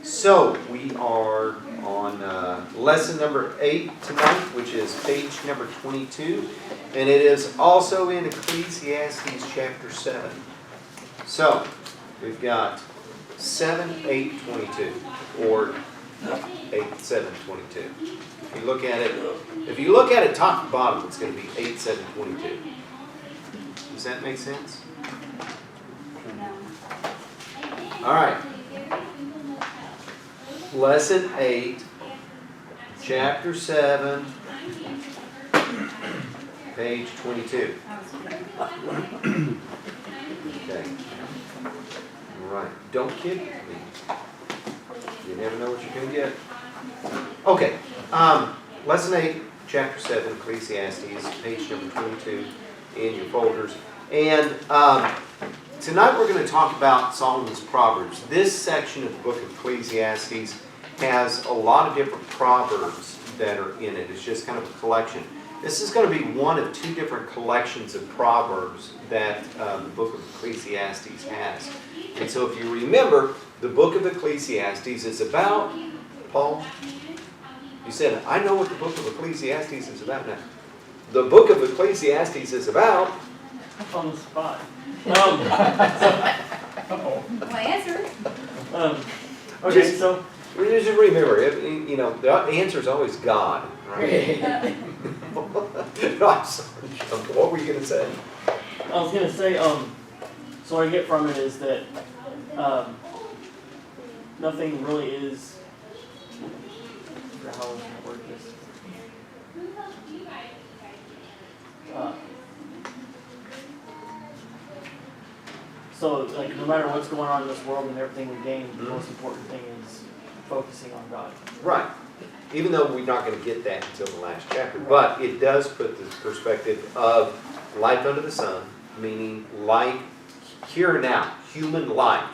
So we are on lesson number 8 tonight, which is page number 22, and it is also in Ecclesiastes chapter 7. So we've got 7, 8, 22, or 8, 7, 22. If you look at it top to bottom, it's going to be 8, 7, 22. Does that make sense? All right. Lesson 8, chapter 7, page 22. Okay. All right. Don't kid me. You never know what you're going to get. Okay. Lesson 8, chapter 7, Ecclesiastes, page number 22 in your folders. And tonight we're going to talk about Solomon's Proverbs. This section of the book of Ecclesiastes has a lot of different proverbs that are in it. It's just kind of a collection. This is going to be one of 2 different collections of proverbs that the book of Ecclesiastes has. And so if you remember, the book of Ecclesiastes is about, Paul, you said, I know what the book of Ecclesiastes is about now. The book of Ecclesiastes is about... I'm on the spot. My answer. Okay, so just remember, the answer is always God, right? No, I'm sorry. What were you going to say? I was going to say, so what I get from it is that nothing really is. How was I going to word this? So, like, no matter what's going on in this world and everything we gain, the most important thing is focusing on God. Right. Even though we're not going to get that until the last chapter. But it does put the perspective of life under the sun, meaning life here and now, human life.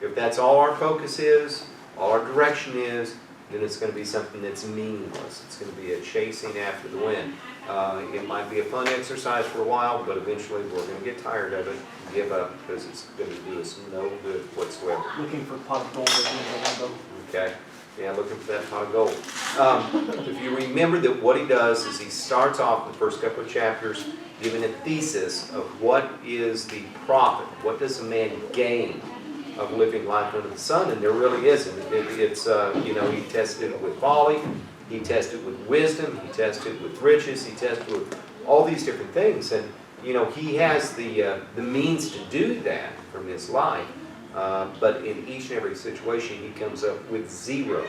If that's all our focus is, all our direction is, then it's going to be something that's meaningless. It's going to be a chasing after the wind. It might be a fun exercise for a while, but eventually we're going to get tired of it and give up because it's going to do us no good whatsoever. Looking for a pot of gold at the end of the window. Okay? Yeah, looking for that pot of gold. If you remember that what he does is he starts off the first couple of chapters giving a thesis of what is the profit, what does a man gain of living life under the sun, and there really isn't. It's he tested it with folly, he tested it with wisdom, he tested it with riches, he tested it with all these different things, and he has the means to do that from his life, but in each and every situation he comes up with 0.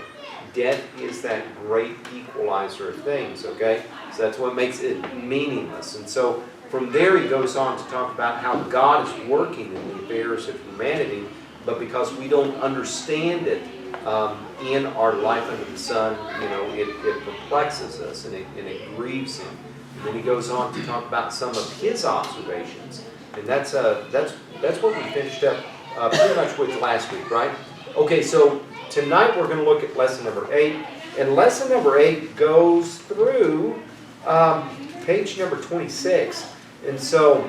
Debt is that great equalizer of things, okay? So that's what makes it meaningless. And so from there he goes on to talk about how God is working in the affairs of humanity, but because we don't understand it in our life under the sun, it perplexes us and it grieves him. And then he goes on to talk about some of his observations, and that's what we finished up pretty much with last week, right? Okay, so tonight we're going to look at lesson number 8, and lesson number 8 goes through page number 26, and so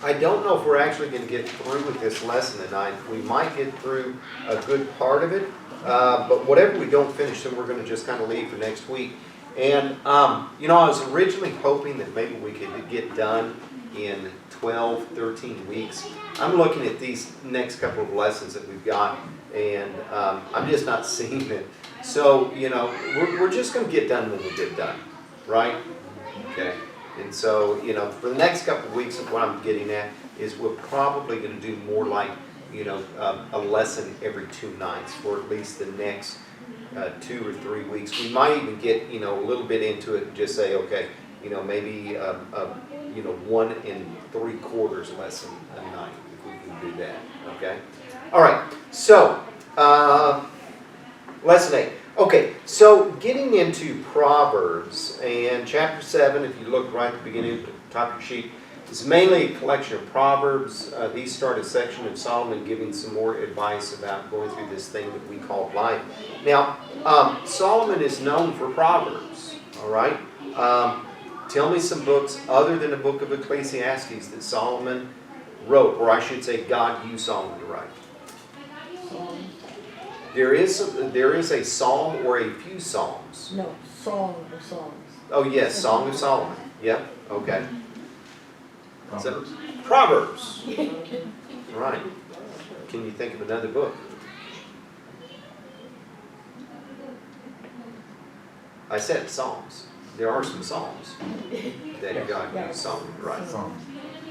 I don't know if we're actually going to get through with this lesson tonight. We might get through a good part of it, but whatever we don't finish, then we're going to just kind of leave for next week. And, I was originally hoping that maybe we could get done in 12, 13 weeks. I'm looking at these next couple of lessons that we've got, and I'm just not seeing it. So, we're just going to get done when we get done, right? Okay. And so, for the next couple of weeks, what I'm getting at is we're probably going to do more like, a lesson every 2 nights for at least the next 2 or 3 weeks. We might even get, a little bit into it and just say, okay, maybe, 1 3/4 lesson a night, if we can do that, okay? All right, so, lesson 8. Okay, so getting into Proverbs, and chapter 7, if you look right at the beginning of the top of your sheet, is mainly a collection of Proverbs. These start a section of Solomon giving some more advice about going through this thing that we call life. Now, Solomon is known for Proverbs, all right? Tell me some books other than the book of Ecclesiastes that Solomon wrote, or I should say God used Solomon to write. There is a psalm or a few psalms. No, Song of Songs. Oh yes, Song of Solomon. Yep. Okay. Proverbs. So, Proverbs. Right. Can you think of another book? I said Psalms. There are some Psalms that God used Solomon to write. Psalms.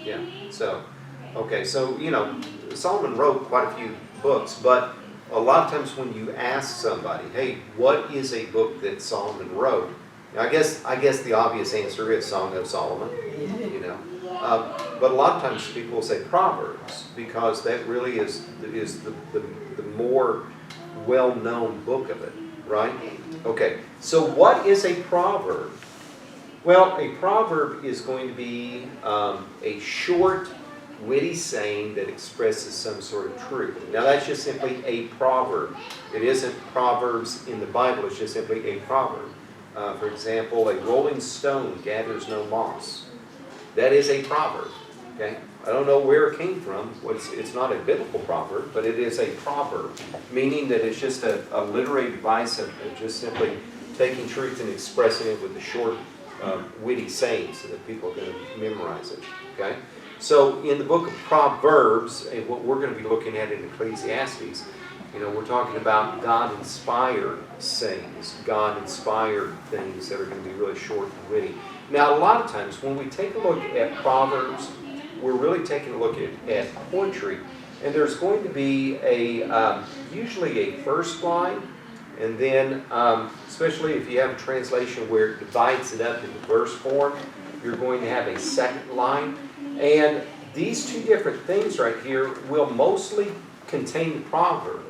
Yeah. So, okay. So Solomon wrote quite a few books, but a lot of times when you ask somebody, "Hey, what is a book that Solomon wrote?" I guess the obvious answer is Song of Solomon. But a lot of times people will say Proverbs because that really is the more well-known book of it, right? Okay, so what is a proverb? Well, a proverb is going to be a short, witty saying that expresses some sort of truth. Now that's just simply a proverb. It isn't Proverbs in the Bible, it's just simply a proverb. For example, a rolling stone gathers no moss. That is a proverb. Okay? I don't know where it came from. It's not a biblical proverb, but it is a proverb, meaning that it's just a literary device of just simply taking truth and expressing it with the short, witty sayings so that people can memorize it. Okay? So in the book of Proverbs, and what we're going to be looking at in Ecclesiastes, we're talking about God-inspired sayings, God-inspired things that are going to be really short and witty. Now, a lot of times when we take a look at Proverbs, we're really taking a look at poetry, and there's going to be usually a first line, and then, especially if you have a translation where it divides it up into verse form, you're going to have a second line. And these two different things right here will mostly contain the proverb.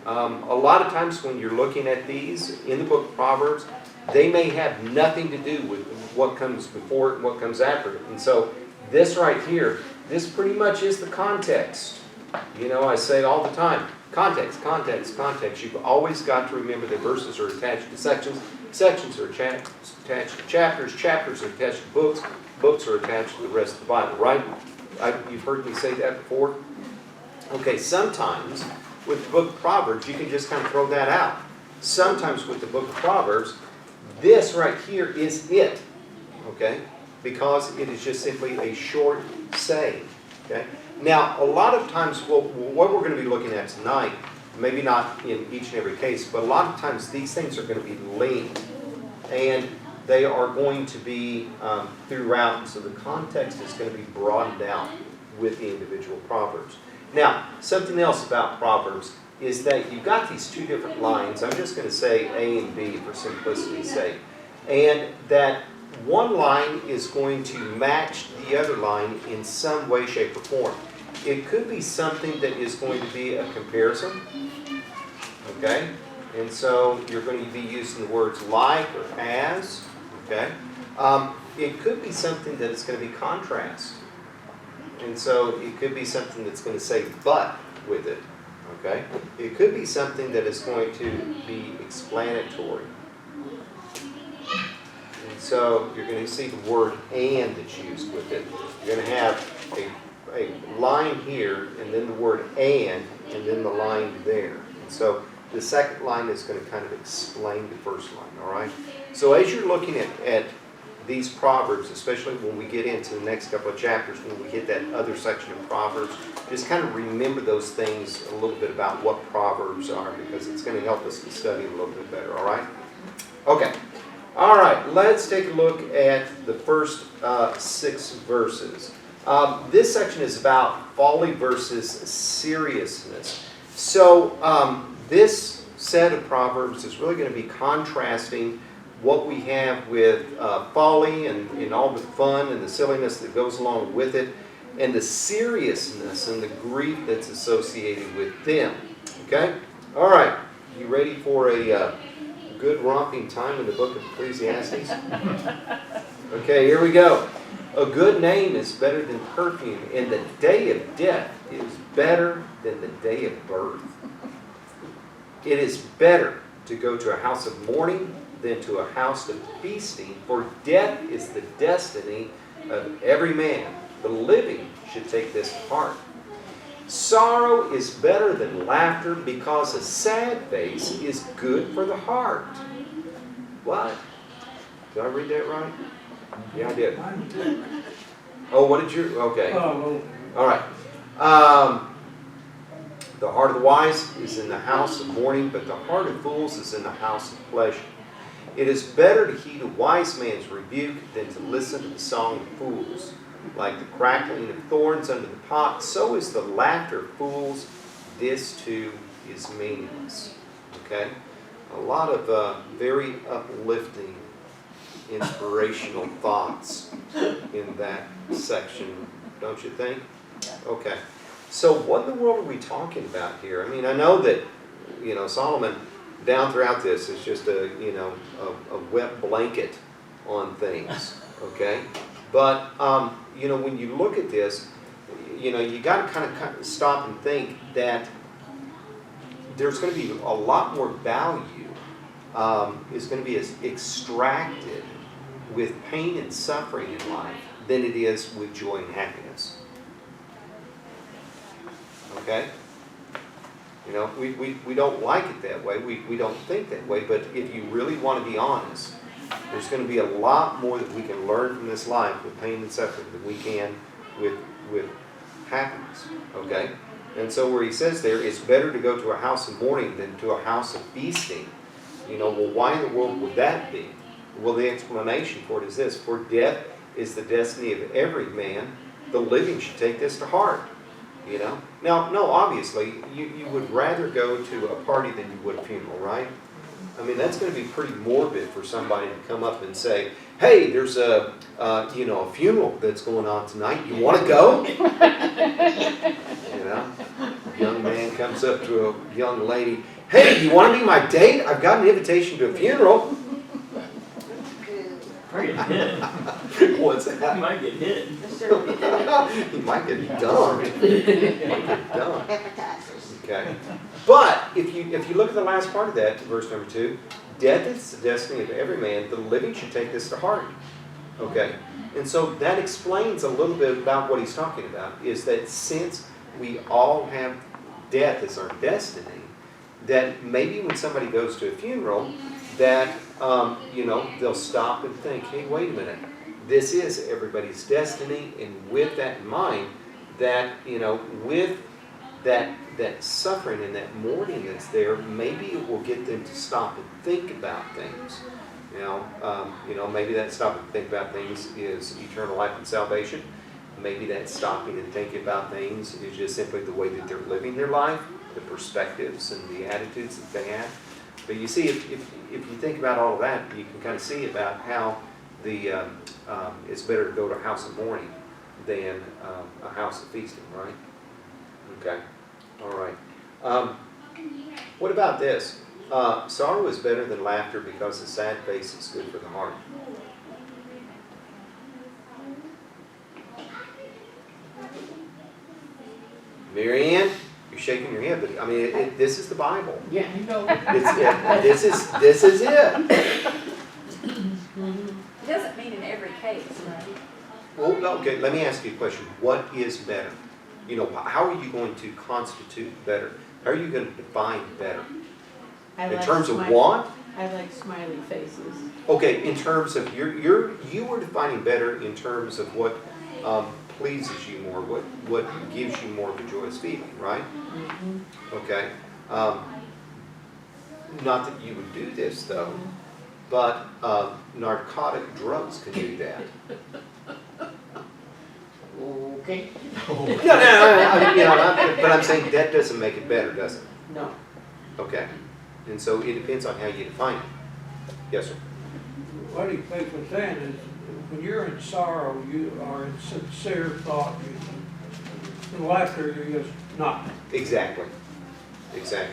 A lot of times when you're looking at these in the book of Proverbs, they may have nothing to do with what comes before it and what comes after it. And so this right here, this pretty much is the context. I say all the time, context, context, context. You've always got to remember that verses are attached to sections, sections are attached to chapters, chapters are attached to books, books are attached to the rest of the Bible, right? You've heard me say that before? Okay, sometimes with the book of Proverbs, you can just kind of throw that out. Sometimes with the book of Proverbs, this right here is it, okay? Because it is just simply a short saying, okay? Now, a lot of times, what we're going to be looking at tonight, maybe not in each and every case, but a lot of times these things are going to be linked, and they are going to be throughout, and so the context is going to be broadened out with the individual Proverbs. Now, something else about Proverbs is that you've got these two different lines. I'm just going to say A and B for simplicity's sake. And that one line is going to match the other line in some way, shape, or form. It could be something that is going to be a comparison. Okay? And so you're going to be using the words like or as. Okay? It could be something that is going to be contrast. And so it could be something that's going to say but with it. Okay? It could be something that is going to be explanatory. And so you're going to see the word and that's used with it. You're going to have a line here, and then the word and then the line there. And so the second line is going to kind of explain the first line, all right? So as you're looking at these Proverbs, especially when we get into the next couple of chapters, when we hit that other section of Proverbs, just kind of remember those things a little bit about what Proverbs are, because it's going to help us to study a little bit better, all right? Okay. All right, let's take a look at the first 6 verses. This section is about folly versus seriousness. So this set of Proverbs is really going to be contrasting what we have with folly and all the fun and the silliness that goes along with it, and the seriousness and the grief that's associated with them. Okay? All right. You ready for a good romping time in the book of Ecclesiastes? Okay, here we go. A good name is better than perfume, and the day of death is better than the day of birth. It is better to go to a house of mourning than to a house of feasting, for death is the destiny of every man. The living should take this to heart. Sorrow is better than laughter because a sad face is good for the heart. What? Did I read that right? Yeah, I did. Oh, what did you? Okay. All right. The heart of the wise is in the house of mourning, but the heart of fools is in the house of pleasure. It is better to heed a wise man's rebuke than to listen to the song of fools. Like the crackling of thorns under the pot, so is the laughter of fools. This too is meaningless. Okay? A lot of very uplifting, inspirational thoughts in that section, don't you think? Okay. So what in the world are we talking about here? I mean, I know that, Solomon, down throughout this, is just a wet blanket on things, okay? But, when you look at this, you got to kind of stop and think that there's going to be a lot more value is going to be extracted with pain and suffering in life than it is with joy and happiness. Okay? We don't like it that way. We don't think that way. But if you really want to be honest, there's going to be a lot more that we can learn from this life with pain and suffering than we can with happiness. Okay? And so where he says there, it's better to go to a house of mourning than to a house of feasting. Well, why in the world would that be? Well, the explanation for it is this. For death is the destiny of every man. The living should take this to heart. Now, no, obviously, you would rather go to a party than you would a funeral, right? I mean, that's going to be pretty morbid for somebody to come up and say, hey, there's a funeral that's going on tonight. You want to go? A young man comes up to a young lady, hey, you want to be my date? I've got an invitation to a funeral. What's that? You might get hit. You might get dumped. Okay. But if you look at the last part of that, verse number 2, death is the destiny of every man. The living should take this to heart. Okay. And so that explains a little bit about what he's talking about, is that since we all have death as our destiny, that maybe when somebody goes to a funeral, that they'll stop and think, hey, wait a minute, this is everybody's destiny, and with that in mind, that with that suffering and that mourning that's there, maybe it will get them to stop and think about things. Maybe that stop and think about things is eternal life and salvation. Maybe that stopping and thinking about things is just simply the way that they're living their life, the perspectives and the attitudes that they have. But you see, if you think about all of that, you can kind of see about how it's better to go to a house of mourning than a house of feasting, right? Okay. All right. What about this? Sorrow is better than laughter because a sad face is good for the heart. Mary Ann, you're shaking your head, but I mean, this is the Bible. Yeah, This is it. It doesn't mean in every case, right? Well, okay, let me ask you a question. What is better? How are you going to constitute better? How are you going to define better? In terms of what? I like smiley faces. Okay, in terms of you were defining better in terms of what pleases you more, what gives you more of a joyous feeling, right? Mm-hmm. Okay. Not that you would do this though, but narcotic drugs can do that. Okay. No, but I'm saying that doesn't make it better, does it? No. Okay. And so it depends on how you define it. Yes, sir. What he basically saying is, when you're in sorrow, you are in sincere thought. In laughter, you're just not. Exactly. It's just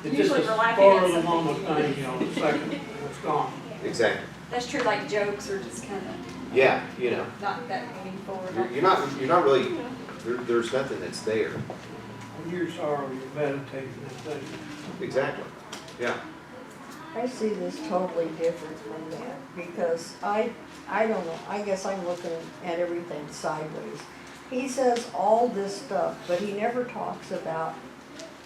Usually a we're laughing spur at of the something. moment thing, a second, and it's gone. Exactly. That's true, like jokes are just kind of Yeah, not that meaningful. Or you're not really. There's nothing that's there. When you're sorrow, you're meditating and thinking. Exactly. Yeah. I see this totally different from that, because I don't know, I guess I'm looking at everything sideways. he says all this stuff, but he never talks about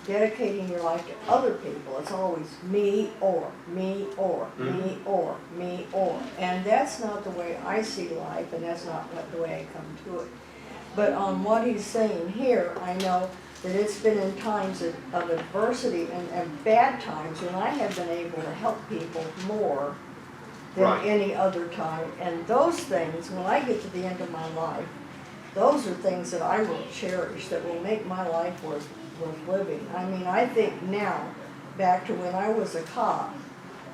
dedicating your life to other people. It's always me or, me or, me or, me or. And that's not the way I see life, and that's not the way I come to it. But on what he's saying here, I know that it's been in times of adversity and bad times when I have been able to help people more than Right. any other time. And those things, when I get to the end of my life, those are things that I will cherish, that will make my life worth living. I mean, I think now, back to when I was a cop,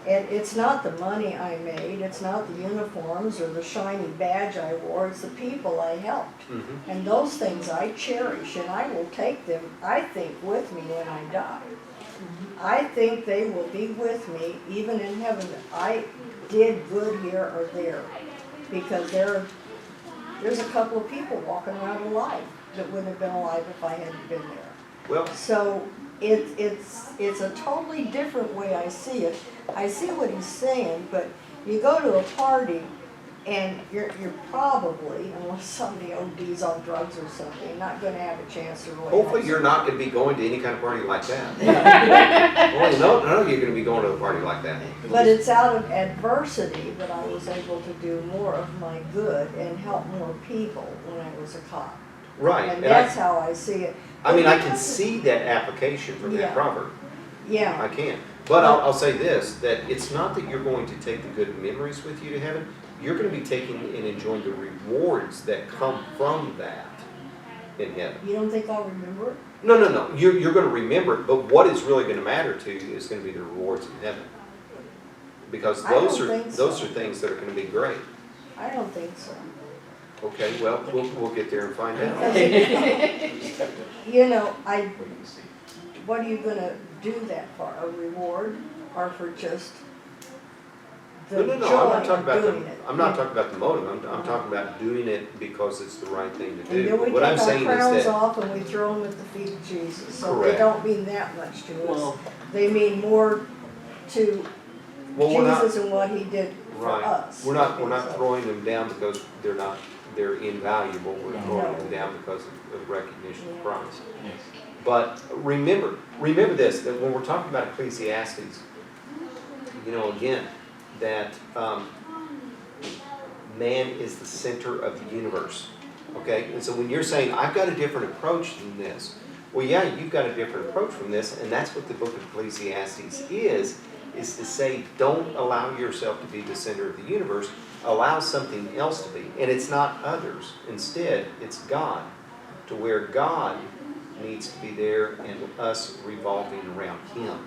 and it's not the money I made, it's not the uniforms or the shiny badge I wore, it's the people I helped. And those things I cherish, and I will take them, I think, with me when I die. I think they will be with me even in heaven. I did good here or there, because there's a couple of people walking around alive that wouldn't have been alive if I hadn't been there. Well, So it's a totally different way I see it. I see what he's saying, but you go to a party and you're probably, unless somebody ODs on drugs or something, not gonna have a chance to really. hopefully have you're not gonna be going to any kind of party like that. Well, no, none of you are gonna be going to a party like that. But it's out of adversity that I was able to do more of my good and help more people when I was a cop. Right, And and that's how I see it. I mean, I can see that application from that Yeah. proverb. Yeah, I can. But I'll say this, that it's not that you're going to take the good memories with you to heaven. You're going to be taking and enjoying the rewards that come from that in heaven. you don't think I'll remember it? No. You're going to remember it, but what is really going to matter to you is going to be the rewards in heaven. Because I don't those think so. are things that are going to be great. I don't think so. Okay, well, we'll get there and find out. You know, what are you gonna do that for? A reward or for just the No, I'm joy not talking of about doing it? I'm not talking about the motive. I'm talking about doing it because it's the right thing to And do. then we What I'm take our saying crowns is that off and we throw them at the feet of Jesus. So they Correct. don't mean that much to us. Well, They mean more to we're not Jesus and what he did for right. us. We're not So- throwing them down because they're invaluable. We're No. throwing them down because of recognition of Yeah. Christ. Yes. But remember this, that when we're talking about Ecclesiastes, you know, again, that man is the center of the universe, okay? And so when you're saying, I've got a different approach than this, well, yeah, you've got a different approach from this, and that's what the book of Ecclesiastes is to say, don't allow yourself to be the center of the universe, allow something else to be. And it's not others. Instead, it's God, to where God needs to be there and us revolving around Him.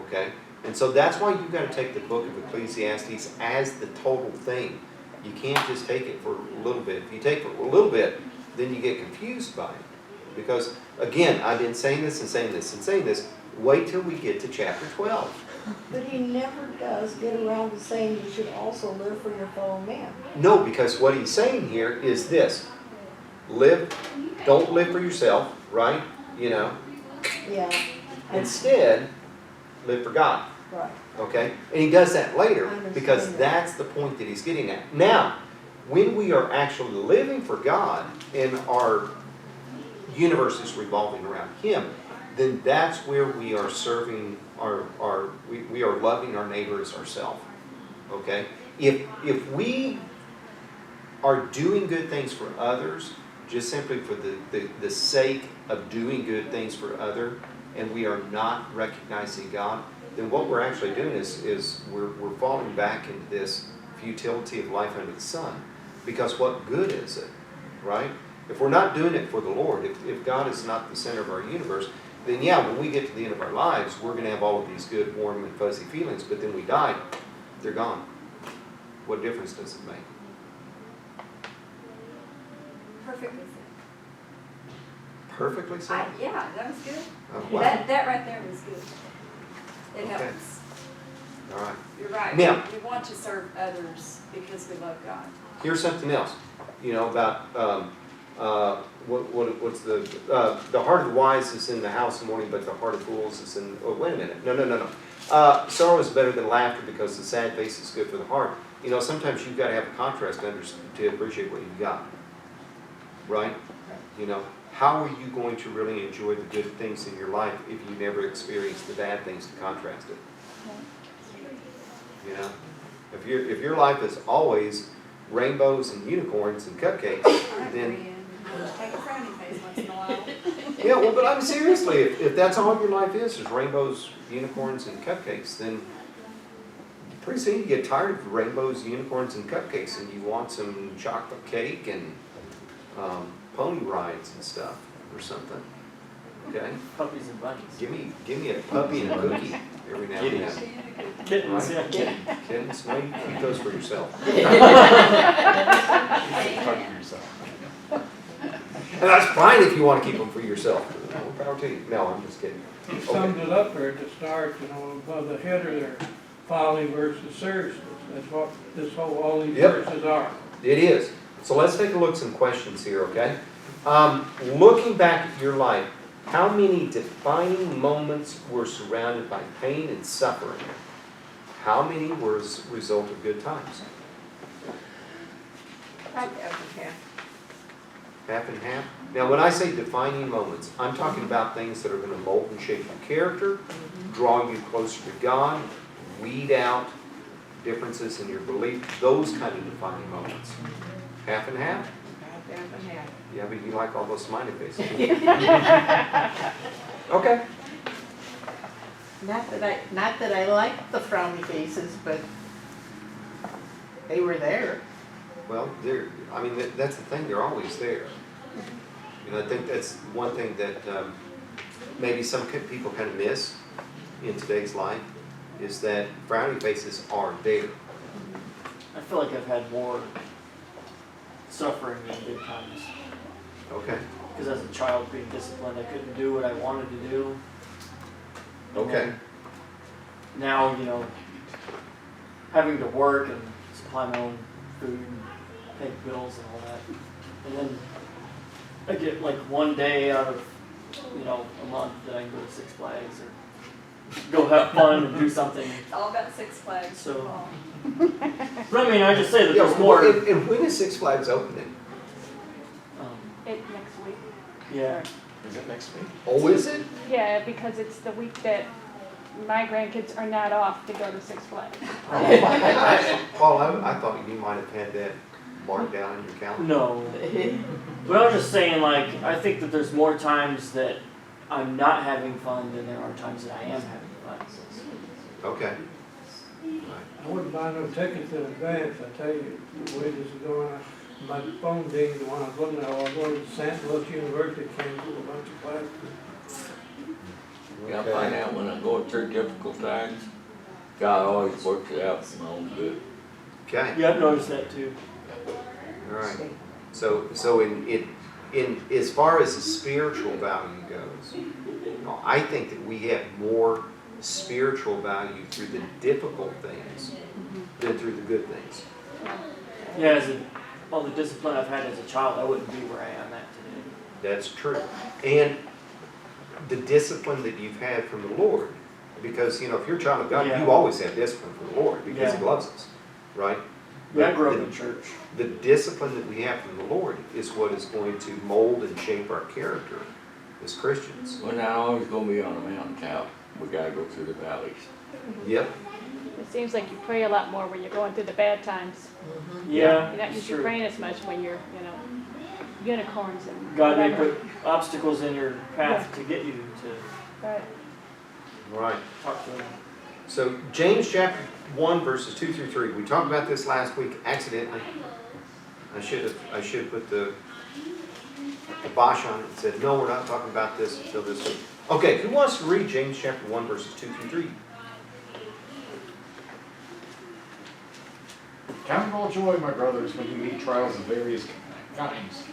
Okay? And so that's why you've got to take the book of Ecclesiastes as the total thing. You can't just take it for a little bit. If you take it for a little bit, then you get confused by it. Because, again, I've been saying this and saying this and saying this. Wait till we get to chapter 12. But he never does get around to saying you should also live for your fellow man. No, because what he's saying here is this. Don't live for yourself, right? You know. Yeah. Instead, live for God. Right. Okay? And he does that later I understand because that. that's the point that he's getting at. Now, when we are actually living for God and our universe is revolving around Him, then that's where we are serving we are loving our neighbor as ourselves. Okay? If we are doing good things for others, just simply for the sake of doing good things for others, and we are not recognizing God, then what we're actually doing is we're falling back into this futility of life under the sun. Because what good is it, right? If we're not doing it for the Lord, if God is not the center of our universe, then yeah, when we get to the end of our lives, we're going to have all of these good, warm, and fuzzy feelings, but then we die, they're gone. What difference does it make? Perfectly said. Perfectly so? Yeah, that was good. Oh, wow. That right there was good. It Okay. helps. All right. You're right. Now- We want to serve others because we love God. Here's something else, you know, about what's the heart of the wise is in the house in the morning, but the heart of fools is in. Oh, wait a minute. No. Sorrow is better than laughter because the sad face is good for the heart. You know, sometimes you've got to have a contrast to appreciate what you've got, right? You know, how are you going to really enjoy the good things in your life if you never experience the bad things to contrast it? You know, if your life is always rainbows and unicorns and cupcakes, then Take a frowny face once in a while. yeah, well, but I'm seriously, if that's all your life is rainbows, unicorns, and cupcakes, then pretty soon you get tired of rainbows, unicorns, and cupcakes, and you want some chocolate cake and pony rides and stuff or something. Okay, Puppies and bunnies. give me a puppy and a cookie every now and then. Kittens, yeah. Kittens, no, you keep those for yourself. Talk to yourself. And that's fine if you want to keep them for yourself. No power to you. No, I'm just kidding. He summed it up there at the start, you know, above the header there, folly versus seriousness. That's what all these Yep. verses are. It is. So let's take a look at some questions here, okay? Looking back at your life, how many defining moments were surrounded by pain and suffering? How many were as a result of good times? Half and half? Now, when I say defining moments, I'm talking about things that are going to mold and shape your character, draw you closer to God, weed out differences in your belief, those kind of defining moments. Half and half? Yeah, but you like all those smiley faces. Okay. Not that I like the frowny faces, but they were there. Well, that's the thing, they're always there. You know, I think that's one thing that maybe some people kind of miss in today's life, is that frowny faces are there. I feel like I've had more suffering than good times. Okay. Because as a child being disciplined, I couldn't do what I wanted to do. And Okay. then now, you know, having to work and supply my own food, pay bills and all that. And then I get like one day out of, you know, a month that I can go to Six Flags or go have fun and do something. It's all about Six Flags. So- Paul. But I mean, I just say that Yeah, there's more. and when is Six Flags opening? It next week. Yeah. Is it next week? Oh, is it? Yeah, because it's the week that my grandkids are not off to go to Six Flags. Paul, I thought you might have had that marked down in your calendar. No. But I was just saying, like, I think that there's more times that I'm not having fun than there are times that I am having fun. Okay. I wouldn't buy no tickets in advance, I tell you, the way this is going on. My phone dinged when I was looking at, I was going to St. Louis University, came to a bunch of classes. Yeah, I find out when I go through difficult times, God always works it out for my own good. Okay. Yeah, I've noticed that too. All right. So in as far as the spiritual value goes, you know, I think that we have more spiritual value through the difficult things than through the good things. Yeah, all the discipline I've had as a child, I wouldn't be where I am at today. That's true. And the discipline that you've had from the Lord, because, you know, if you're a child of God, Yeah. you always have discipline from the Lord because He Yeah. loves us, right? Yeah, I grew The- up in church. The discipline that we have from the Lord is what is going to mold and shape our character as Christians. We're not always gonna be on a mountaintop, we gotta go through the valleys. Yep. It seems like you pray a lot more when you're going through the bad times. Yeah, You're not it's usually true. praying as much when you're, you know, unicorns and God may whatever. put obstacles in your path to get you to Right. Right. talk to Him. So James chapter 1 verses 2 through 3. We talked about this last week accidentally. I should have put the bosh on it and said, no, we're not talking about this until this week. Okay, who wants to read James chapter 1 verses 2 through 3? Count it all joy, my brothers, when you meet trials of various kinds.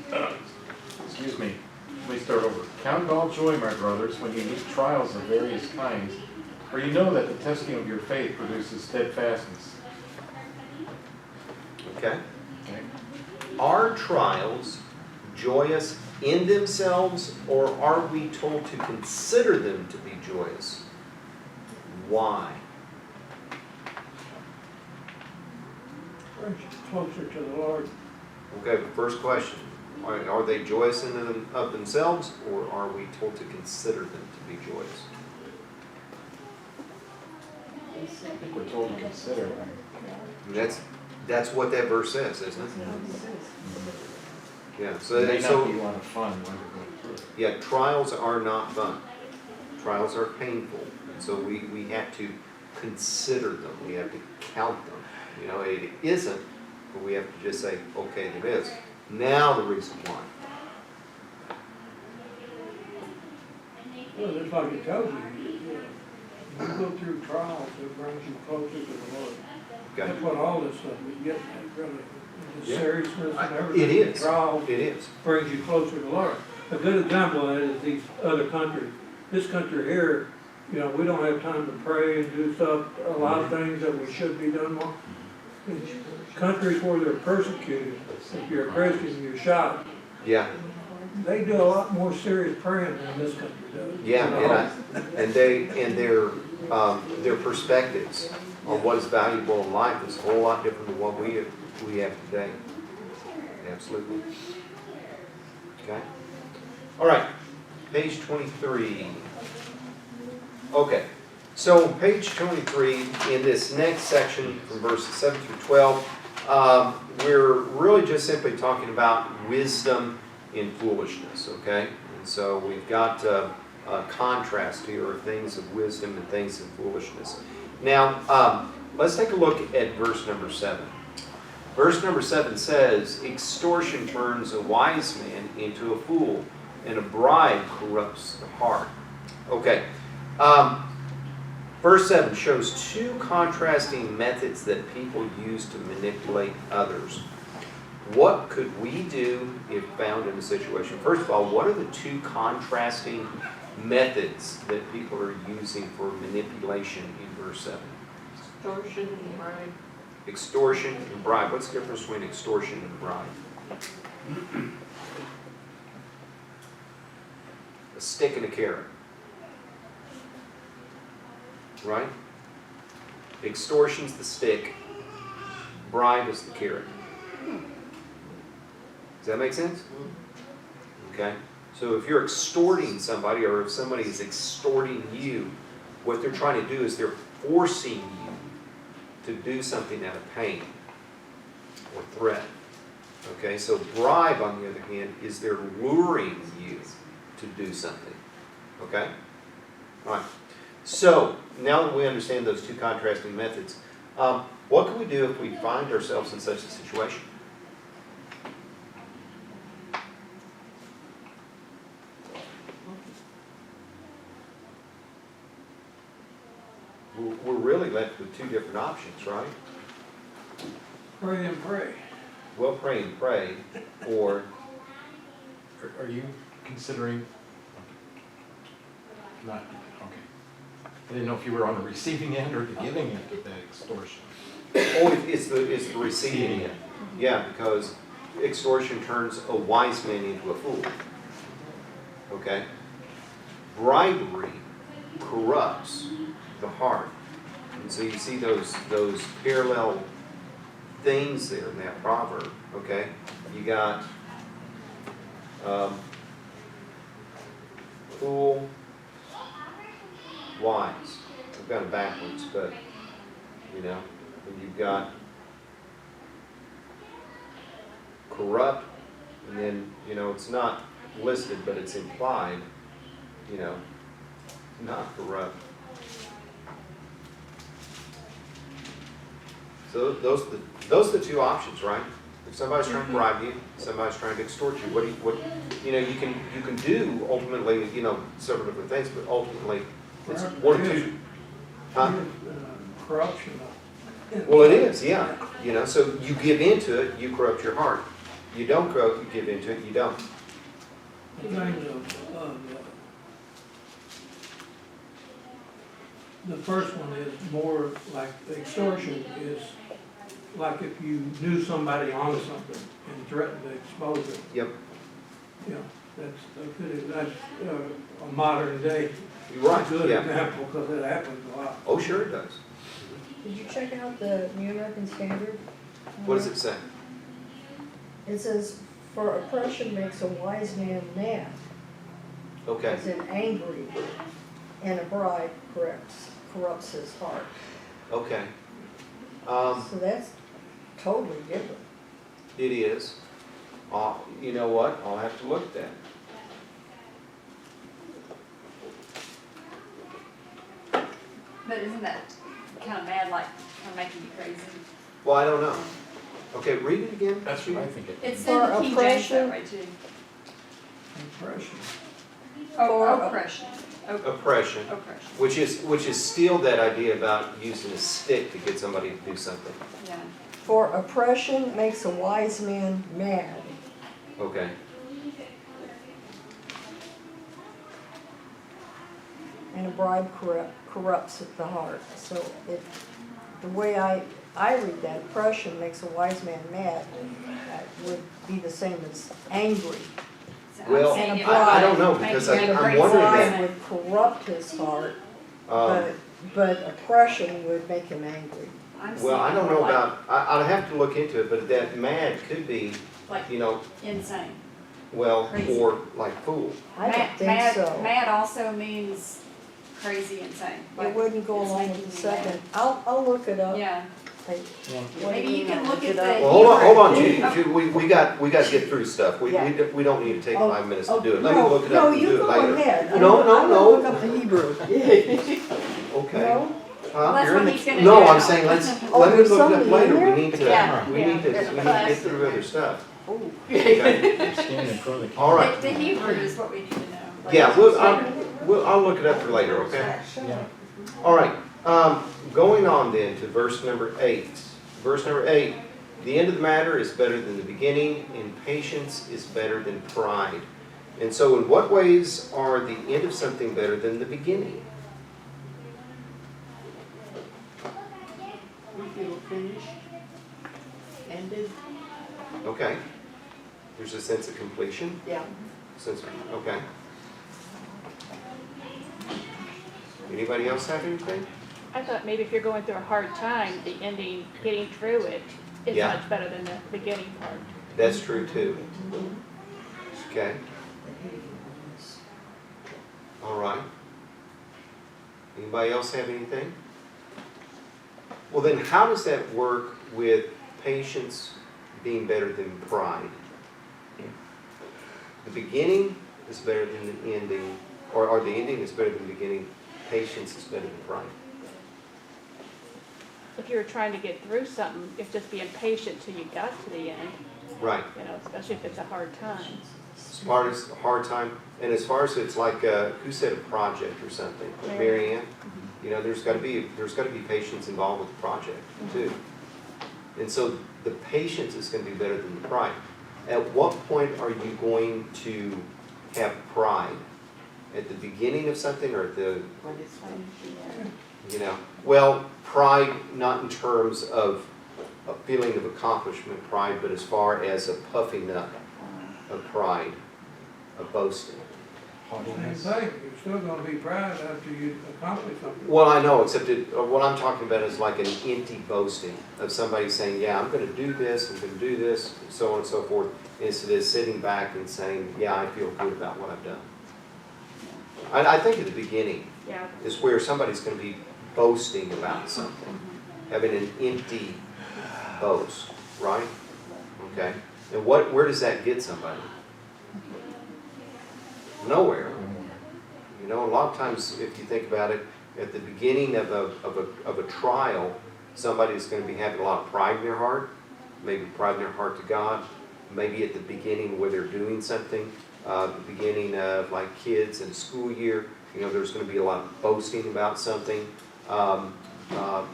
Excuse me. Let me start over. Count it all joy, my brothers, when you meet trials of various kinds, for you know that the testing of your faith produces steadfastness. Okay. Okay? Are trials joyous in themselves, or are we told to consider them to be joyous? Why? Brings you closer to the Lord. Okay, first question. Are they joyous in them of themselves, or are we told to consider them to be joyous? I think we're told to consider them. That's what that verse says, isn't it? Yeah, so, It may not so be a lot of fun when you're going through it. yeah, trials are not fun. Trials are painful, and so we have to consider them. We have to count them. You know, it isn't, but we have to just say, okay, it is. Now the reason why. Well, just like it tells you, you go through trials, it brings you closer to the Lord. Okay. That's what all this stuff is getting at, really. The Yeah. seriousness and everything. It is. Trials It is. brings you closer to the Lord. A good example of that is these other countries. This country here, you know, we don't have time to pray and do stuff, a lot of things that we should be doing more. In countries where they're persecuted, if you're a Christian, you're shot, Yeah. they do a lot more serious praying than this country does. Yeah, and their perspectives on what is valuable in life is a whole lot different than what we have today. Absolutely. Okay. All right. Page 23. Okay. So page 23, in this next section from verses 7 through 12, we're really just simply talking about wisdom in foolishness, okay? And so we've got a contrast here of things of wisdom and things of foolishness. Now, let's take a look at verse number 7. Verse number 7 says, extortion turns a wise man into a fool, and a bribe corrupts the heart. Okay. Verse 7 shows two contrasting methods that people use to manipulate others. What could we do if found in a situation? First of all, what are the two contrasting methods that people are using for manipulation in verse 7? Extortion and bribe. Extortion and bribe. What's the difference between extortion and bribe? A stick and a carrot. Right? Extortion's the stick, bribe is the carrot. Does that make sense? Okay. So if you're extorting somebody, or if somebody is extorting you, what they're trying to do is they're forcing you to do something out of pain or threat. Okay, so bribe, on the other hand, is they're luring you to do something. Okay? All right. So, now that we understand those two contrasting methods, what can we do if we find ourselves in such a situation? We're really left with two different options, right? Pray and pray. Well, pray and pray, or Are you considering, not, okay. I didn't know if you were on the receiving end or the giving end of that extortion. it's the receiving end. Yeah, because extortion turns a wise man into a fool. Okay? Bribery corrupts the heart. And so you see those parallel things there in that proverb. Okay? You got fool, wise. I've got it backwards, but you know, and you've got corrupt, and then, you know, it's not listed, but it's implied, you know, not corrupt. So those are the two options, right? If somebody's trying to bribe you, somebody's trying to extort you, you can do ultimately, you know, several different things, but ultimately it's one or two. Huh? Corruption. Well, it is, yeah. You know, so you give into it, you corrupt your heart. You don't grow, you give into it, you don't. The thing the first one is more like the extortion is like if you knew somebody on something and threatened to expose it. Yep. Yeah, that's a modern day You're right, good yeah. example because it happens a lot. Oh, sure it does. Did you check out the New American Standard? What does it say? It says For oppression makes a wise man mad, Okay, as in angry, and a bribe corrupts his heart. okay. So that's totally different. It is. You know what? I'll have to look at that. But isn't that kind of mad, like, kind of making you crazy? Well, I don't know. Okay, read it again. That's what I think it It's is. in the For King James that oppression. way too. Impression. Oh, oppression. Oppression, Oppression, which is still that idea about using a stick to get somebody to do something. yeah. For oppression makes a wise man mad, Okay. and a bribe corrupts the heart. So the way I read that, oppression makes a wise man mad, would be the same as angry. So I'm Well, saying if I don't know, making because you And a I'm crazy, wondering bribe that- would corrupt his heart, Um, but oppression would make him angry. I'm Well, I saying don't know more like about, I'd have to look into it, but that mad could be, Like you know, insane. well, Crazy. or like fool. I don't think Mad- so. Mad also means crazy, insane. It Like, wouldn't go it's along making with the you mad. second. I'll look it up. Yeah, Hey, maybe you can look at the. Well, hold on, Judy, we got to get through stuff. We don't need to take Oh, 5 minutes oh, to do it. Let me no, look it no, up and you do it go later. ahead. No, I'm gonna look no, up the Hebrew. okay. No? Huh? That's You're in what the- he's gonna No, do. I'm saying let me Oh, look it there's up somebody later. in We there? need to, Yeah, we need to get through other stuff. Okay. Stand in front of the. All right. The Hebrew is what we need to know. Like, Yeah, I'll look it up for later, okay? Yeah. All right, going on then to verse number 8. Verse number 8, the end of the matter is better than the beginning, and patience is better than pride. And so in what ways are the end of something better than the beginning? We feel finished, ended, Okay. There's a sense of completion. yeah. Okay. Anybody else have anything? I thought maybe if you're going through a hard time, the ending, getting through it is Yeah. much better than the beginning part. That's true too. Okay. All right. Anybody else have anything? Well then, how does that work with patience being better than pride? The beginning is better than the ending, or the ending is better than the beginning. Patience is better than pride. If you were trying to get through something, it's just being patient till you got to the end, Right. you know, especially if it's a hard time. As far as a hard time, and as far as it's like, who said a project or something? Mary. Mary Ann? You know, there's got to be patience involved with the project too. And so the patience is going to be better than the pride. At what point are you going to have pride? At the beginning of something or at the, When it's finished. you know? Well, pride not in terms of a feeling of accomplishment pride, but as far as a puffing up of pride, of boasting. Same thing, you're still gonna be proud after you accomplish something. Well, I know, except what I'm talking about is like an empty boasting of somebody saying, yeah, I'm going to do this, I'm going to do this, so on and so forth, instead of sitting back and saying, yeah, I feel good about what I've done. I think at the beginning Yeah. is where somebody's going to be boasting about something, having an empty boast, right? Okay. And where does that get somebody? Nowhere. You know, a lot of times, if you think about it, at the beginning of a trial, somebody's going to be having a lot of pride in their heart, maybe pride in their heart to God, maybe at the beginning where they're doing something, the beginning of like kids in a school year, you know, there's going to be a lot of boasting about something.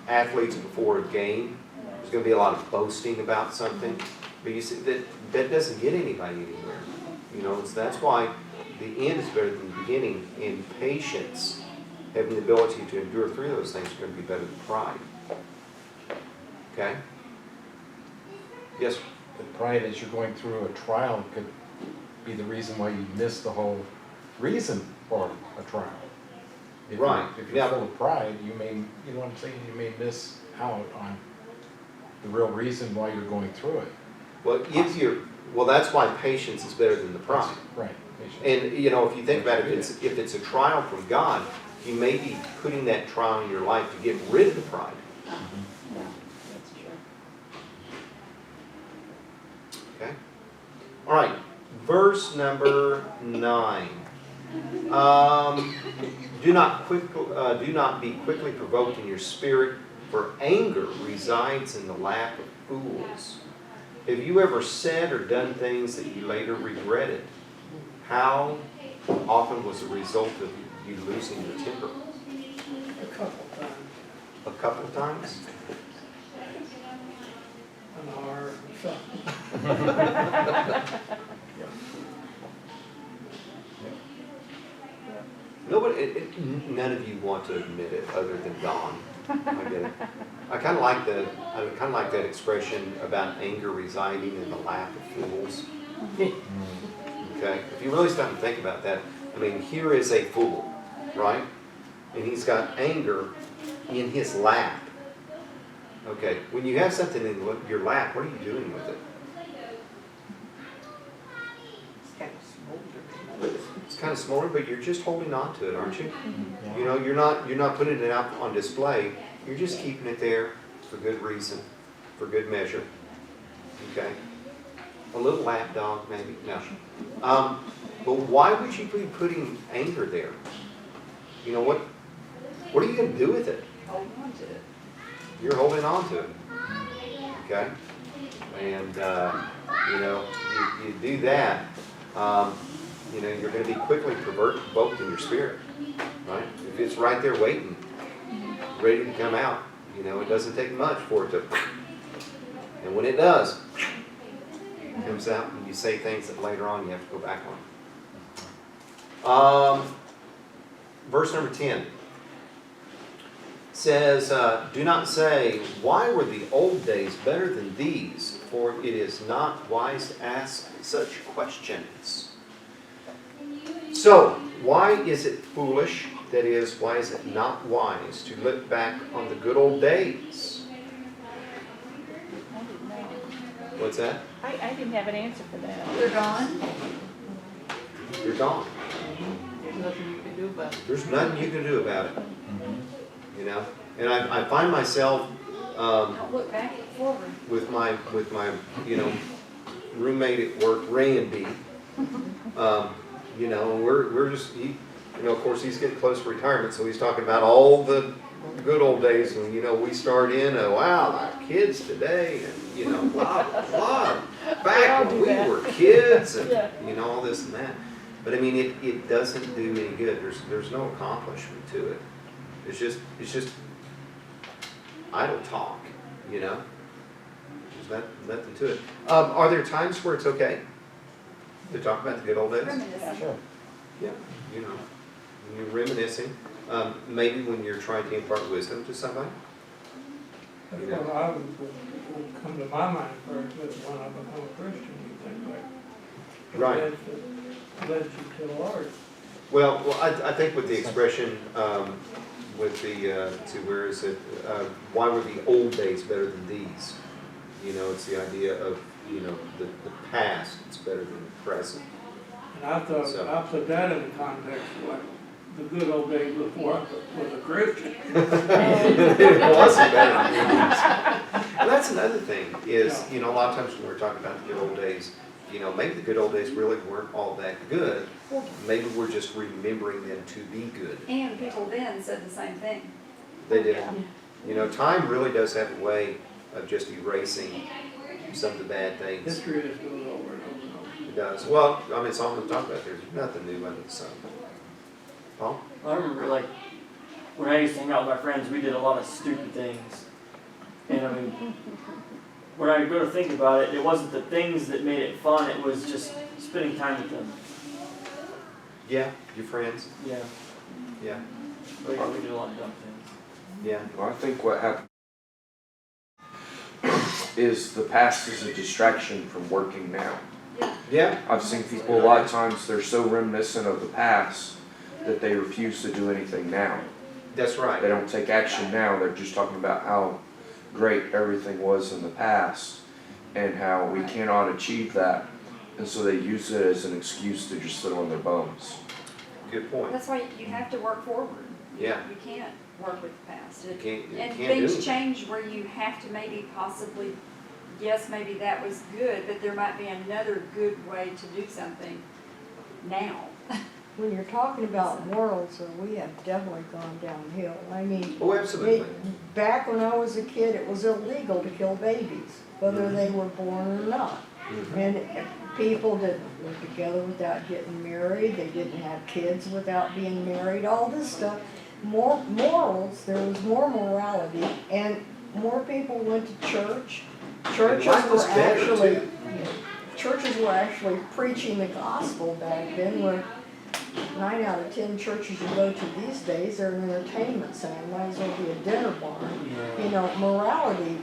Athletes before a game, there's going to be a lot of boasting about something. But you see, that doesn't get anybody anywhere. You know, so that's why the end is better than the beginning, and patience, having the ability to endure through those things, is going to be better than pride. Okay? Yes? But pride, as you're going through a trial, could be the reason why you miss the whole reason for a trial. If Right. If you're Yeah. full of pride, you know what I'm saying, you may miss out on the real reason why you're going through it. Well, Well, that's why patience is better than the pride. Right. Patience. And, you know, if you think about it, if it's a trial from God, you may be putting that trial in your life to get rid of the pride. Yeah, that's true. Okay? All right, verse number 9. Do not be quickly provoked in your spirit, for anger resides in the lap of fools. Have you ever said or done things that you later regretted? How often was the result of you losing your temper? A couple times, A couple of times? an hour or something. Nobody, none of you want to admit it other than Don. I get it. I kind of like that expression about anger residing in the lap of fools. Okay, if you really stop and think about that, I mean, here is a fool, right? And he's got anger in his lap. Okay, when you have something in your lap, what are you doing with it? It's kind of smoldering. It's kind of smaller, but you're just holding on to it, aren't you? Yeah. You know, you're not putting it out on display. You're just keeping it there for good reason, for good measure. Okay? A little lap dog, maybe. No. But why would you be putting anger there? You know what? What are you going to do with it? Hold on to it. You're holding on to it. Okay? And you know, you do that. You know, you're going to be quickly provoked in your spirit, right? If it's right there waiting, ready to come out, you know, it doesn't take much for it to, and when it does, it comes out and you say things that later on you have to go back on. Verse number 10 says, do not say, why were the old days better than these? For it is not wise to ask such questions. So, why is it foolish? That is, why is it not wise to look back on the good old days? I didn't know. What's that? I didn't have an answer for that. They're gone. You're gone. There's nothing you can do about it. There's nothing you can do about it. You know? And I find myself Don't look back, look forward. with my you know, roommate at work, Randy. You know, we're just you know, of course he's getting close to retirement, so he's talking about all the good old days when, you know, we start in, wow, our kids today, and, you know, blah, blah, blah. Back when we were kids, and, you know, all this and that. But I mean, it doesn't do any good. There's no accomplishment to it. It's just idle talk, you know? There's nothing to it. Are there times where it's okay to talk about the good old days? Reminiscing. Yeah, you know, when you're reminiscing, maybe when you're trying to impart wisdom to somebody. That's You know. what I would come to my mind first, was when I become a Christian, you think like. Right. Events that led you to the Lord. Well, I think with the expression, with the, let's see, where is it? Why were the old days better than these? You know, it's the idea of, you know, the past, it's better than the present. And I thought, So- I put that in the context of like the good old days before I was a Christian. It wasn't better than these. Well, that's another thing, is, you know, a lot of times when we're talking about the good old days, you know, maybe the good old days really weren't all that good. Maybe we're just remembering them to be good. And people then said the same thing. They did. You know, time really does have a way of just erasing some of the bad things. History just goes over and over and over. It does. Well, I mean, it's all we talk about. There's nothing new under the sun. Paul? I remember, like, when I used to hang out with my friends, we did a lot of stupid things. And I mean, when I go to think about it, it wasn't the things that made it fun, it was just spending time with them. Yeah, your friends? Yeah, Yeah. we did a lot of dumb things. Yeah. Well, I think what happened is the past is a distraction from working now. Yeah. I've seen people a lot of times, they're so reminiscent of the past that they refuse to do anything now. That's right. They don't take action now, they're just talking about how great everything was in the past and how we cannot achieve that And so they use it as an excuse to just sit on their bums. Good point. That's why you have to work forward. Yeah. You can't work with the past. You can't And do things it. change where you have to maybe possibly, yes, maybe that was good, but there might be another good way to do something now. When you're talking about morals, we have definitely gone downhill. I mean, Oh, absolutely. back when I was a kid, it was illegal to kill babies, whether they were born or not. Mhm. And people didn't live together without getting married, they didn't have kids without being married, all this stuff. More morals, there was more morality, and more people went to church. Churches life was were better, actually, too. churches were actually preaching the gospel back then, where 9 out of 10 churches you go to these days are an entertainment center, might as well be a dinner barn. You know, morality,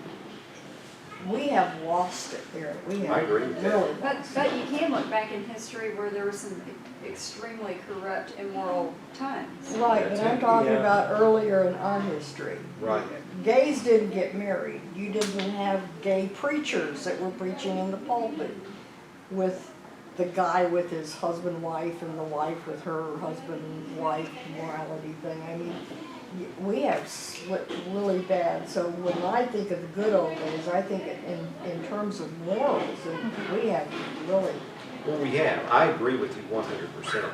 we have lost it there. We I have agree with that. really But, lost but it. you can look back in history where there were some extremely corrupt, immoral times. Right, but I'm talking Yeah. about earlier in our history. Right. Gays didn't get married. You didn't have gay preachers that were preaching in the pulpit with the guy with his husband, wife, and the wife with her husband, wife morality thing. I mean, we have slipped really bad. So when I think of the good old days, I think in terms of morals, and we have really, Well, we have. I agree with you 100%.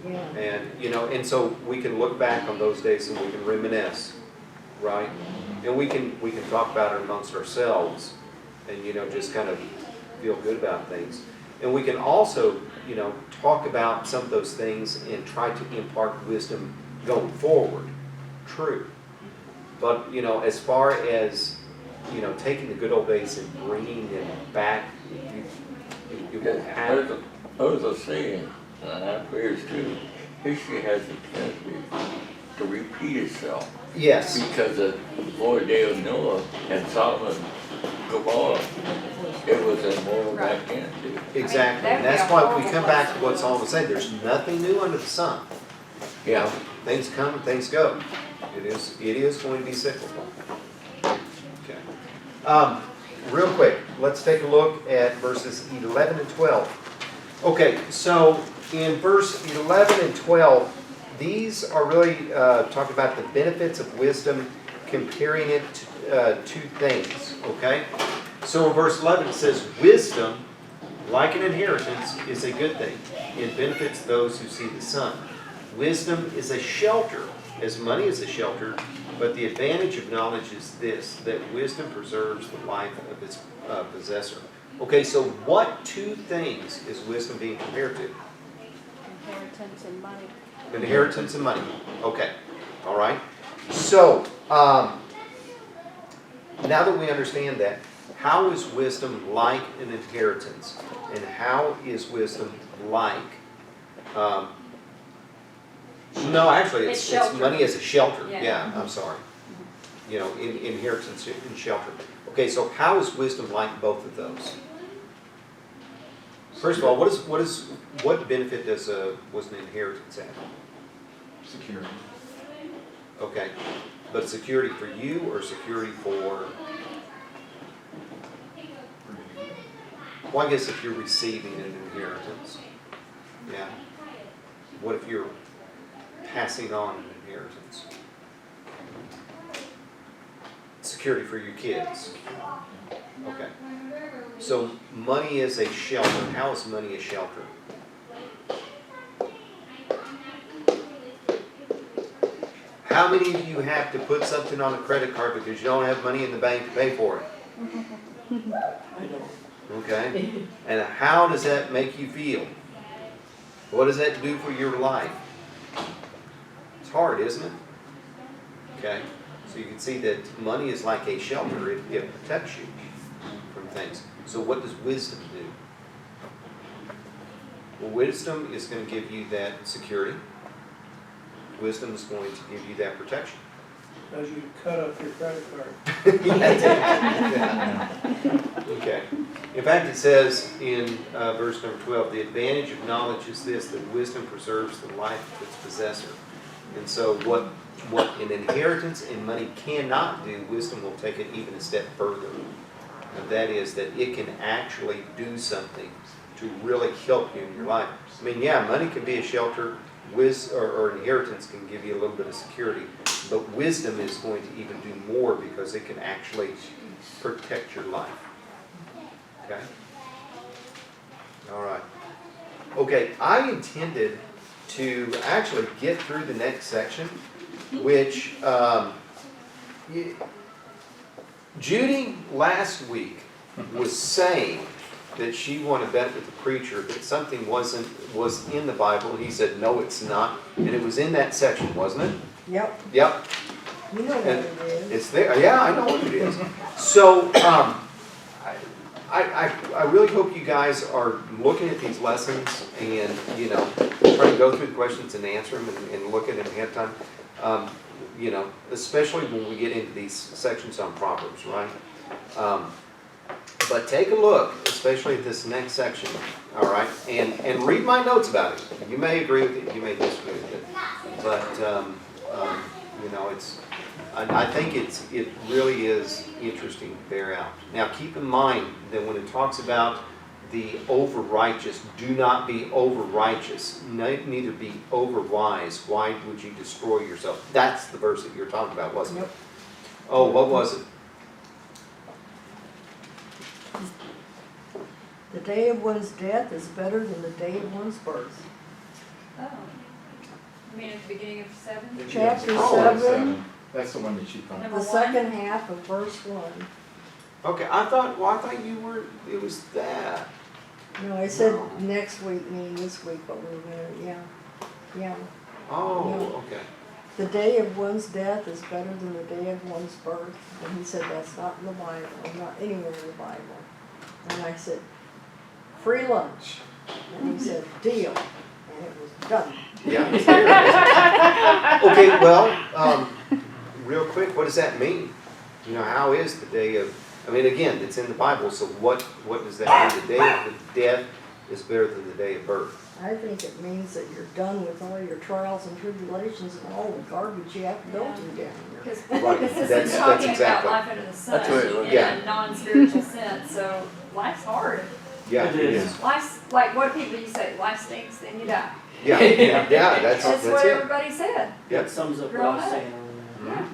yeah. And, you know, and so we can look back on those days and we can reminisce, right? And we can talk about it amongst ourselves and, you know, just kind of feel good about things. And we can also, you know, talk about some of those things and try to impart wisdom going forward. True. But, you know, as far as, you know, taking the good old days and bringing them back, you won't have. There's a saying, and that appears too, history has a tendency to repeat itself. Yes. Because of the day of Noah and Solomon, Gomorrah, it was immoral back then too. Exactly. I And mean, that'd that's be a why we horrible come back place to to what live. Solomon said. There's nothing new under the sun. You know, things come and things go. It is going to be cyclical. Okay. Real quick, let's take a look at verses 11 and 12. Okay, so in verse 11 and 12, these are really talking about the benefits of wisdom, comparing it to two things, okay? So in verse 11 it says, wisdom, like an inheritance, is a good thing. It benefits those who see the sun. Wisdom is a shelter, as money is a shelter, but the advantage of knowledge is this, that wisdom preserves the life of its possessor. Okay, so what two things is wisdom being compared to? Inheritance and money. Inheritance and money. Okay, all right. So, now that we understand that, how is wisdom like an inheritance? And how is wisdom like... no, actually, it's shelter. money as a shelter. Yeah. Yeah, I'm sorry. You know, inheritance and shelter. Okay, so how is wisdom like both of those? First of all, what benefit was an inheritance have? Security. Okay, but security for you or security for? Well, I guess if you're receiving an inheritance, yeah. What if you're passing on an inheritance? Security for your kids. Okay. So money is a shelter. How is money a shelter? How many of you have to put something on a credit card because you don't have money in the bank to pay for it? I don't. Okay? And how does that make you feel? What does that do for your life? It's hard, isn't it? Okay? So you can see that money is like a shelter. It protects you from things. So what does wisdom do? Well, wisdom is going to give you that security. Wisdom is going to give you that protection. As you cut up your credit card. Yeah. Okay. In fact, it says in verse number 12, the advantage of knowledge is this, that wisdom preserves the life of its possessor. And so what an inheritance and money cannot do, wisdom will take it even a step further. And that is that it can actually do something to really help you in your life. I mean, yeah, money can be a shelter, or inheritance can give you a little bit of security, but wisdom is going to even do more because it can actually protect your life. Okay? All right. Okay, I intended to actually get through the next section, which Judy last week was saying that she wanted to bet with the preacher that something was in the Bible. He said, no, it's not. And it was in that section, wasn't it? Yep, Yep. you know what And it is. it's there. Yeah, I know what it is. So, I really hope you guys are looking at these lessons and, trying to go through the questions and answer them and look at them ahead of time. Especially when we get into these sections on Proverbs, right? But take a look, especially at this next section, all right? And read my notes about it. You may agree with it, you may disagree with it. But, I think it really is interesting to bear out. Now, keep in mind that when it talks about the over-righteous, do not be over-righteous, neither be over-wise. Why would you destroy yourself? That's the verse that you're talking about, wasn't it? Yep. Oh, what was it? The day of one's death is better than the day of one's birth. Oh. You mean at the beginning of 7? Chapter Oh, 7, That's the one that she found. Number the 1? second half of verse 1. Okay, I thought it was that. No, I said No. next week, meaning this week, but we're gonna, yeah. Oh, okay. The day of one's death is better than the day of one's birth. And he said, that's not in the Bible, not anywhere in the Bible. And I said, free lunch. And he said, deal. And it was done. Yeah. Okay, well, real quick, what does that mean? How is the day of, again, it's in the Bible, so what does that mean? The day of the death is better than the day of birth. I think it means that you're done with all your trials and tribulations and all the garbage you have to go through down here. Because Right, this that's is talking about exactly. life under the sun That's what it was. in Yeah. a non-spiritual sense, so life's hard. Yeah, It it is. is. Life's, like, what people you say, life stinks, then you die. Yeah, that's That's what it. everybody said. Yep. That sums up what I was saying earlier.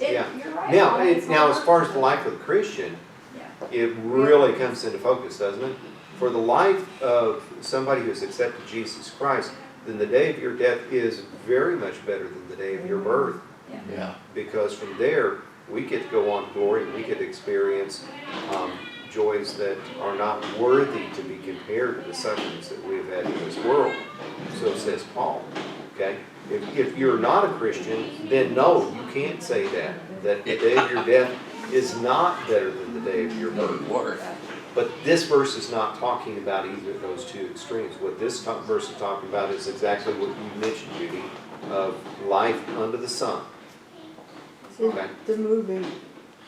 Yeah. Yeah. You're right. Now, Life's now as hard. far as the life of the Christian, Yeah. it really comes into focus, doesn't it? For the life of somebody who has accepted Jesus Christ, then the day of your death is very much better than the day of your birth. Yeah. Because from there, we get to go on to glory, and we get to experience joys that are not worthy to be compared to the sufferings that we have had in this world. So says Paul. Okay? If you're not a Christian, then no, you can't say that the day of your death is not better than the day of your birth. But this verse is not talking about either of those two extremes. What this verse is talking about is exactly what you mentioned, Judy, of life under the sun. Okay. The movie,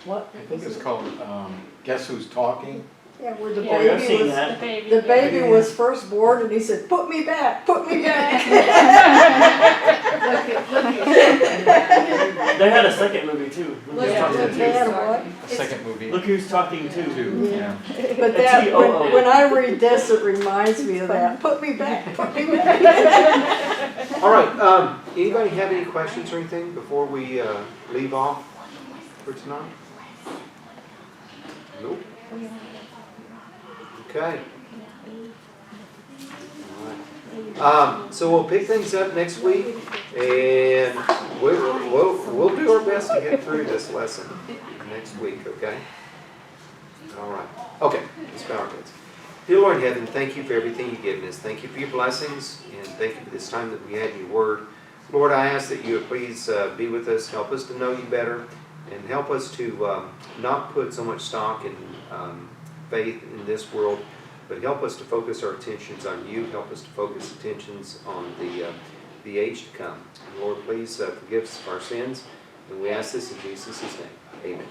what? I think it's called, Guess Who's Talking? Yeah, where the Oh, yeah, I've baby seen was, that. The baby. the baby was first born and he said, put me back, put me back. They had a second movie too. Look Who's Yeah, Talking look, Too. They had a what? A second movie. Look Who's Talking Too. Two, yeah. But that, T-O-O. when I read this, it reminds me of that, put me back, put me back. All right. Anybody have any questions or anything before we leave off for tonight? Nope. Okay. All right. So we'll pick things up next week, and we'll do our best to get through this lesson next week. Okay. All right. Okay. Let's bow our heads. Dear Lord in heaven, thank you for everything you've given us. Thank you for your blessings, and thank you for this time that we had your word. Lord, I ask that you would please be with us, help us to know you better, and help us to not put so much stock in faith in this world, but help us to focus our attentions on you. Help us to focus attentions on the age to come. And Lord, please forgive us of our sins, and we ask this in Jesus' name. Amen.